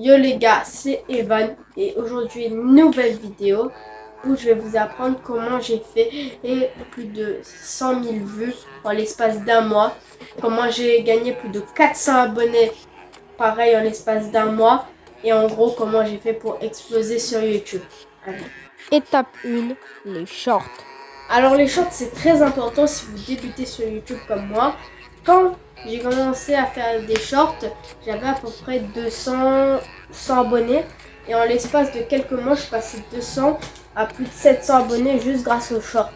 Yo les gars, c'est Evan et aujourd'hui une nouvelle vidéo où je vais vous apprendre comment j'ai fait plus de 100 000 vues en l'espace d'un mois. Comment j'ai gagné plus de 400 abonnés pareil en l'espace d'un mois. Et en gros comment j'ai fait pour exploser sur YouTube. Allez. Étape 1, les shorts. Alors les shorts c'est très important si vous débutez sur YouTube comme moi. Quand j'ai commencé à faire des shorts, j'avais à peu près 100 abonnés. Et en l'espace de quelques mois, je suis passé de 200 à plus de 700 abonnés juste grâce aux shorts.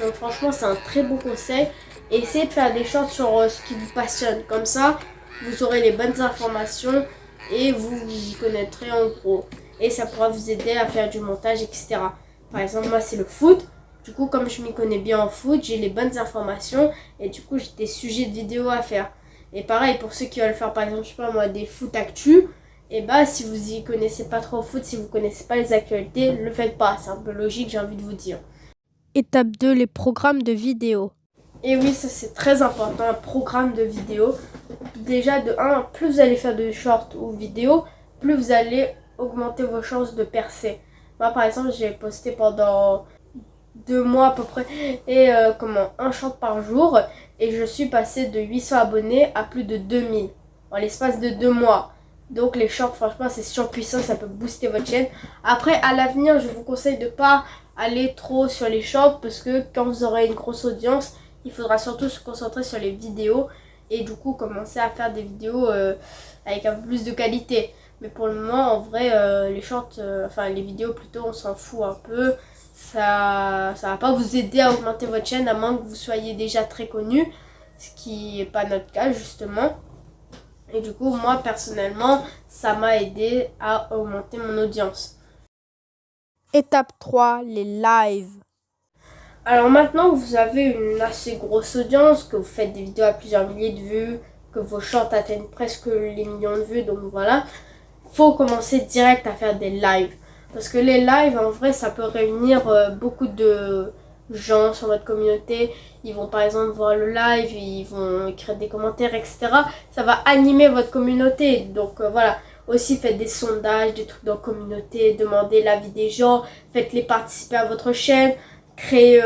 Donc franchement c'est un très bon conseil. Et essayez de faire des shorts sur ce qui vous passionne. Comme ça, vous aurez les bonnes informations et vous vous y connaîtrez en gros. Et ça pourra vous aider à faire du montage, etc. Par exemple, moi c'est le foot. Du coup, comme je m'y connais bien en foot, j'ai les bonnes informations et du coup, j'ai des sujets de vidéos à faire. Et pareil, pour ceux qui veulent faire, par exemple, je sais pas moi, des foot actu, et bah, si vous y connaissez pas trop au foot, si vous connaissez pas les actualités, le faites pas. C'est un peu logique, j'ai envie de vous dire. Étape 2, les programmes de vidéo. Et oui, ça c'est très important, un programme de vidéo. Déjà, de 1, plus vous allez faire de shorts ou vidéos, plus vous allez augmenter vos chances de percer. Moi, par exemple, j'ai posté pendant 2 mois à peu près et un short par jour et je suis passée de 800 abonnés à plus de 2000 en l'espace de 2 mois. Donc les shorts franchement c'est surpuissant, ça peut booster votre chaîne. Après à l'avenir je vous conseille de pas aller trop sur les shorts parce que quand vous aurez une grosse audience il faudra surtout se concentrer sur les vidéos et du coup commencer à faire des vidéos avec un peu plus de qualité. Mais pour le moment en vrai les shorts, les vidéos plutôt on s'en fout un peu. Ça va pas vous aider à augmenter votre chaîne à moins que vous soyez déjà très connu, ce qui n'est pas notre cas justement. Et du coup, moi personnellement, ça m'a aidé à augmenter mon audience. Étape 3, les lives. Alors maintenant que vous avez une assez grosse audience, que vous faites des vidéos à plusieurs milliers de vues, que vos shorts atteignent presque les millions de vues, donc voilà, faut commencer direct à faire des lives. Parce que les lives, en vrai, ça peut réunir beaucoup de gens sur votre communauté. Ils vont par exemple voir le live, ils vont écrire des commentaires, etc. Ça va animer votre communauté. Donc voilà. Aussi, faites des sondages, des trucs dans la communauté, demandez l'avis des gens, faites-les participer à votre chaîne, créez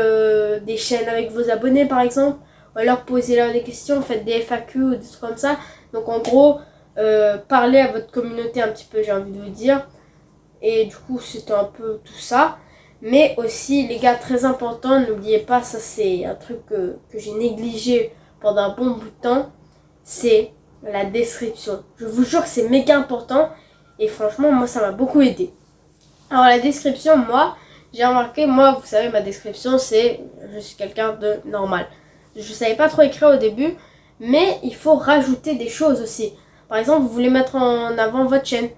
des chaînes avec vos abonnés par exemple. Ou alors posez-leur des questions, faites des FAQ ou des trucs comme ça. Donc en gros, parlez à votre communauté un petit peu, j'ai envie de vous dire. Et du coup, c'était un peu tout ça. Mais aussi, les gars, très important, n'oubliez pas, ça c'est un truc que j'ai négligé pendant un bon bout de temps, c'est la description. Je vous jure que c'est méga important et franchement, moi, ça m'a beaucoup aidé. Alors, la description, moi, j'ai remarqué, moi, vous savez, ma description, c'est je suis quelqu'un de normal. Je savais pas trop écrire au début, mais il faut rajouter des choses aussi. Par exemple, vous voulez mettre en avant votre chaîne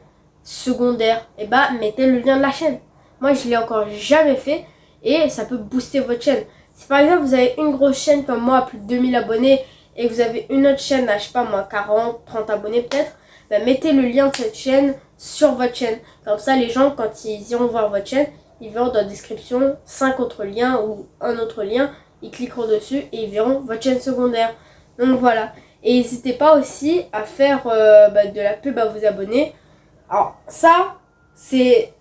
secondaire, et bah mettez le lien de la chaîne. Moi je l'ai encore jamais fait et ça peut booster votre chaîne. Si par exemple vous avez une grosse chaîne comme moi à plus de 2000 abonnés et que vous avez une autre chaîne à je sais pas moi 40, 30 abonnés peut-être, bah mettez le lien de cette chaîne sur votre chaîne. Comme ça les gens quand ils iront voir votre chaîne, ils verront dans la description 5 autres liens ou un autre lien, ils cliqueront dessus et ils verront votre chaîne secondaire. Donc voilà. Et n'hésitez pas aussi à faire de la pub à vos abonnés. Alors ça, c'est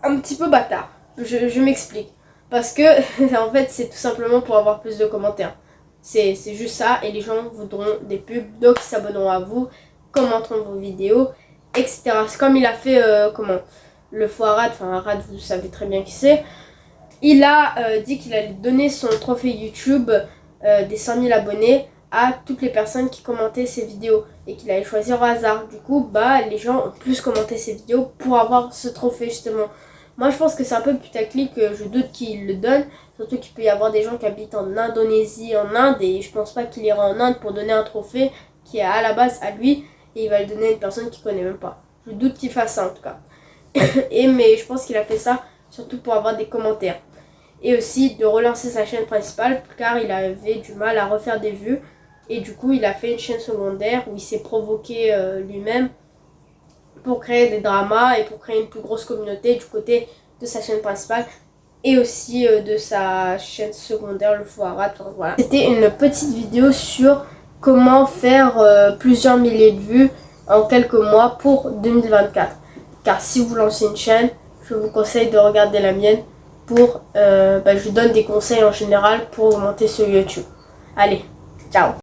un petit peu bâtard. Je m'explique. Parce que en fait, c'est tout simplement pour avoir plus de commentaires. C'est juste ça. Et les gens voudront des pubs. Donc ils s'abonneront à vous, commenteront vos vidéos, etc. C'est comme il a fait le faux Arad. Enfin Arad, vous savez très bien qui c'est. Il a dit qu'il allait donner son trophée YouTube des 100 000 abonnés à toutes les personnes qui commentaient ses vidéos et qu'il allait choisir au hasard. Du coup, les gens ont plus commenté ses vidéos pour avoir ce trophée justement. Moi, je pense que c'est un peu putaclic, je doute qu'il le donne, surtout qu'il peut y avoir des gens qui habitent en Indonésie, en Inde, et je pense pas qu'il ira en Inde pour donner un trophée qui est à la base à lui et il va le donner à une personne qu'il connaît même pas. Je doute qu'il fasse ça en tout cas. Mais je pense qu'il a fait ça surtout pour avoir des commentaires. Et aussi de relancer sa chaîne principale car il avait du mal à refaire des vues. Et du coup, il a fait une chaîne secondaire où il s'est provoqué lui-même pour créer des dramas et pour créer une plus grosse communauté du côté de sa chaîne principale et aussi de sa chaîne secondaire, le Foirat. Enfin, voilà. C'était une petite vidéo sur comment faire plusieurs milliers de vues en quelques mois pour 2024. car si vous lancez une chaîne, je vous conseille de regarder la mienne pour, je vous donne des conseils en général pour augmenter sur YouTube. Allez, ciao!